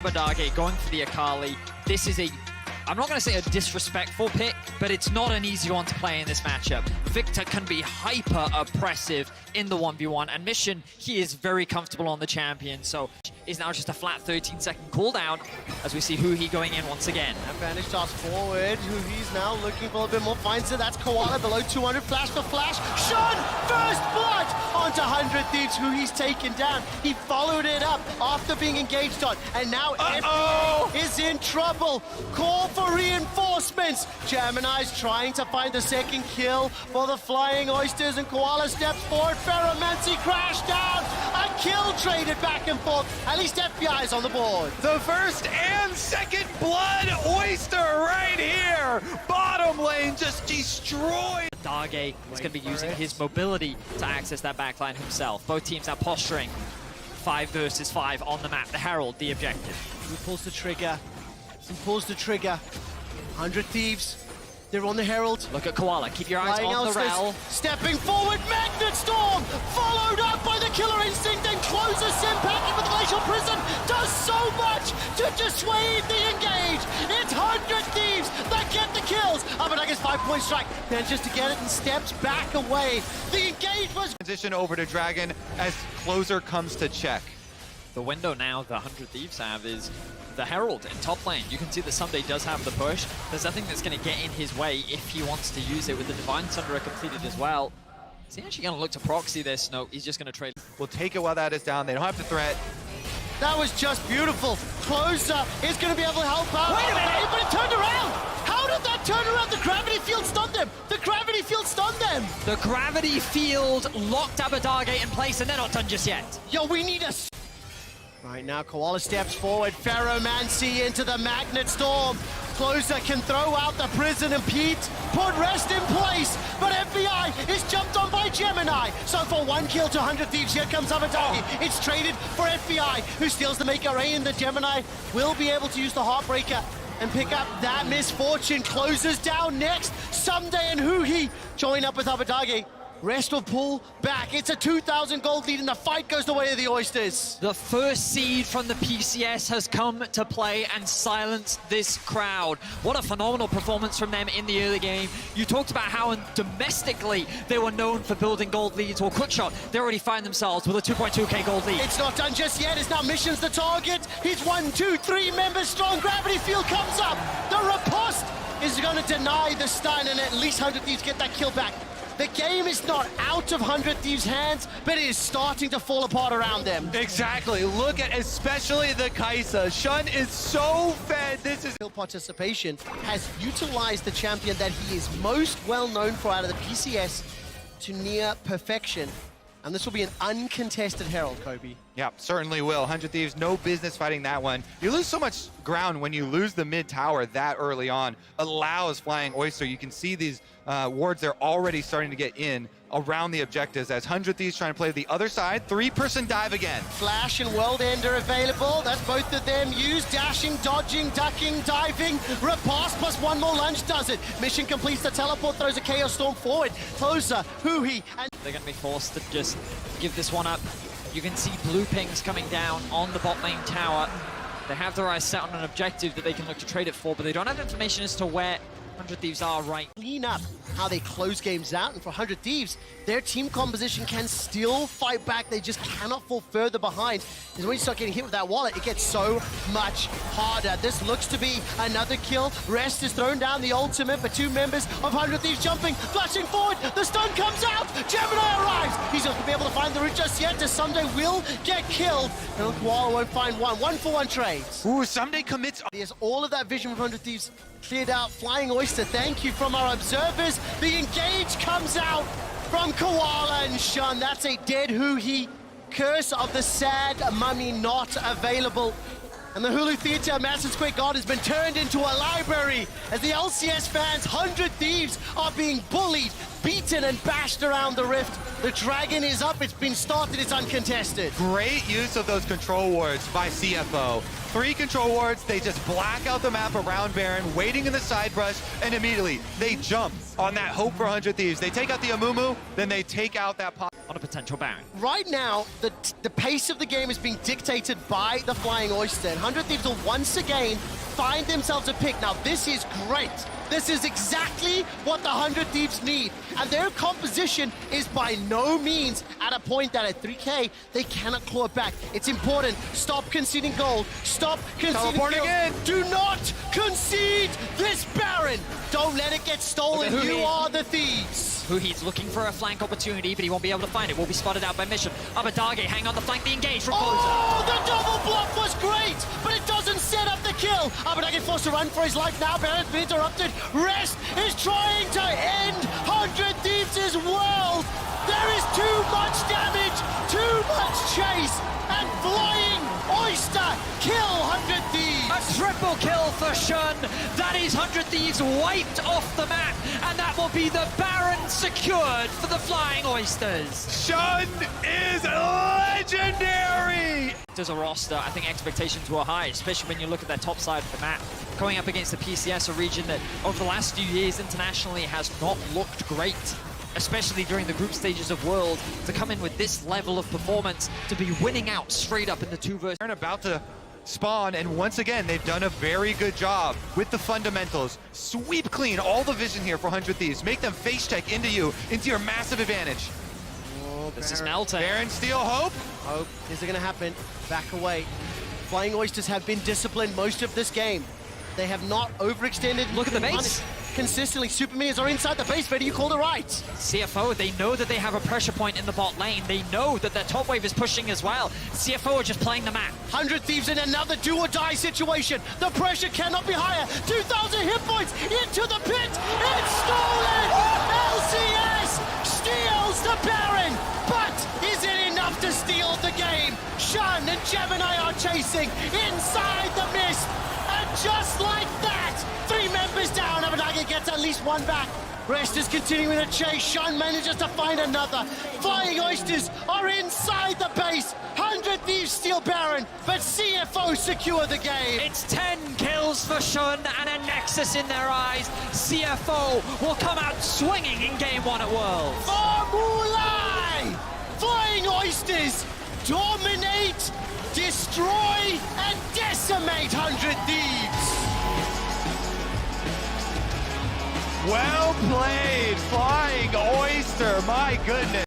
Abadage going for the Akali. This is a, I'm not going to say a disrespectful pick, but it's not an easy one to play in this matchup. Victor can be hyper oppressive in the 1v1, and Mission, he is very comfortable on the champion, so is now just a flat 13-second cooldown as we see Huhi going in once again. Advantage toss forward. Huhi's now looking for a bit more. Finds it. That's Koala below 200. Flash for flash. Shun! First blood onto 100 Thieves. Huhi's taken down. He followed it up after being engaged on. And now FBA is in trouble. Call for reinforcements. Gemini's trying to find the second kill for the flying Oysters, and Koala steps forward. Ferromancy crashed down. A kill traded back and forth. At least FBI is on the board. The first and second blood Oyster right here. Bottom lane just destroyed. Dage is going to be using his mobility to access that backline himself. Both teams now posturing 5 versus 5 on the map. The Herald, the objective. Who pulls the trigger? He pulls the trigger. 100 Thieves. They're on the Herald. Look at Koala. Keep your eyes Flying on the Oysters, rail. stepping forward, Magnet Storm, followed up by the Killer Instinct, and closes Simpacting with the Glacial Prison, does so much to dissuade the engage. It's 100 Thieves that get the kills. Abadage's 5-point strike, manages to get it and steps back away. The engage was... Transition over to Dragon as closer comes to check. The window now the 100 Thieves have is the Herald in top lane. You can see that Someday does have the push. There's nothing that's going to get in his way if he wants to use it with the Divine Sunderer completed as well. Is he actually going to look to proxy this? No, he's just going to trade. We'll take it while that is down. They don't have the threat. That was just beautiful. Closer is going to be able to help out. Wait a minute, but it turned around. How did that turn around? The gravity field stunned them. The gravity field stunned them. The gravity field locked Abadage in place, and they're not done just yet. Yo, we need a... Right now, Koala steps forward. Ferromancy into the Magnet Storm. Closer can throw out the prison and Pete put rest in place, but FBI is jumped on by Gemini. So for 1 kill to 100 Thieves, here comes Abadage. It's traded for FBI, who steals the Make Array, and the Gemini will be able to use the Heartbreaker and pick up that misfortune. Closes down next. Someday and Huhi join up with Abadage. Rest will pull back. It's a 2,000 gold lead, and the fight goes the way of the Oysters. The first seed from the PCS has come to play and silence this crowd. What a phenomenal performance from them in the early game. You talked about how domestically they were known for building gold leads. Well, Quickshot, they already find themselves with a 2.2k gold lead. It's not done just yet. It's now Mission's the target. He's 1, 2, 3 members strong. Gravity field comes up. The riposte is going to deny the stun, and at least 100 Thieves get that kill back. The game is not out of 100 Thieves' hands, but it is starting to fall apart around them. Exactly. Look at especially the Kaisa. Shun is so fed. This is... Participation has utilized the champion that he is most well known for out of the PCS to near perfection. And this will be an uncontested Herald, Kobe. Yeah, certainly will. 100 Thieves, no business fighting that one. You lose so much ground when you lose the mid tower that early on. Allows Flying Oyster. You can see these wards, they're already starting to get in around the objectives as 100 Thieves trying to play the other side. 3-person dive again. Flash and World Ender available. That's both of them used. Dashing, dodging, ducking, diving. Riposte plus 1 more lunge does it. Mission completes the teleport, throws a Chaos Storm forward. Closer, Huhi, and... They're going to be forced to just give this one up. You can see blue pings coming down on the bot lane tower. They have their eyes set on an objective that they can look to trade it for, but they don't have information as to where 100 Thieves are right. Clean up how they close games out, and for 100 Thieves, their team composition can still fight back. They just cannot fall further behind. Because when you start getting hit with that wallet, it gets so much harder. This looks to be another kill. Rest is thrown down the ultimate, but 2 members of 100 Thieves jumping, flashing forward. The stun comes out. Gemini arrives. He's not going to be able to find the route just yet. Someday will get killed. And Koala won't find one. 1-for-1 trades. Ooh, Someday commits. There's all of that vision with 100 Thieves cleared out. Flying Oyster, thank you from our observers. The engage comes out from Koala and Shun. That's a dead Huhi. Curse of the sad mummy not available. And the Hulu Theater Madison Square Garden has been turned into a library as the LCS fans, 100 Thieves, are being bullied, beaten and bashed around the rift. The Dragon is up, it's been started, it's uncontested. Great use of those control wards by CFO. 3 control wards, they just black out the map around Baron, waiting in the side brush, and immediately they jump on that hope for 100 Thieves. They take out the Amumu, then they take out that pop. On a potential Baron. Right now, the pace of the game is being dictated by the Flying Oyster, and 100 Thieves will once again find themselves a pick. Now, this is great. This is exactly what the 100 Thieves need. And their composition is by no means at a point that at 3K, they cannot claw it back. It's important. Stop conceding gold. Stop conceding gold. Again. Do not concede this Baron. Don't let it get stolen. You are the Thieves. He's looking for a flank opportunity, but he won't be able to find it. Will be spotted out by Mission. Abadage hang on the flank, the engage from Closer. Oh, the double block was great, but it doesn't set up the kill. Abadage forced to run for his life now. Baron's been interrupted. Rest is trying to end 100 Thieves' world. There is too much damage, too much chase, and Flying Oyster kill 100 Thieves. A triple kill for Shun. That is 100 Thieves wiped off the map, and that will be the Baron secured for the Flying Oysters. Shun is legendary! As a roster, I think expectations were high, especially when you look at that top side of the map. Going up against the PCS, a region that over the last few years internationally has not looked great, especially during the group stages of World, to come in with this level of performance, to be winning out straight up in the 2v. They're about to spawn, and once again, they've done a very good job with the fundamentals. Sweep clean all the vision here for 100 Thieves. Make them face check into you, into your massive advantage. Oh, This is melting. Baron steal hope. Hope. Is it going to happen? Back away. Flying Oysters have been disciplined most of this game. They have not overextended. Look at the base. Consistently, Super Mias are inside the base. Betty, you called it right. CFO, they know that they have a pressure point in the bot lane. They know that their top wave is pushing as well. CFO are just playing the map. 100 Thieves in another do or die situation. The pressure cannot be higher. 2,000 hit points into the pit. It's stolen. LCS steals the Baron. But is it enough to steal the game? Shun and Gemini are chasing inside the mist. And just like that, 3 members down. Abadage gets at least 1 back. Rest is continuing the chase. Shun manages to find another. Flying Oysters are inside the base. 100 Thieves steal Baron, but CFO secure the game. It's 10 kills for Shun and a Nexus in their eyes. CFO will come out swinging in Game 1 at Worlds. Formulai! Flying Oysters dominate, destroy, and decimate 100 Thieves. Well played, Flying Oyster, my goodness.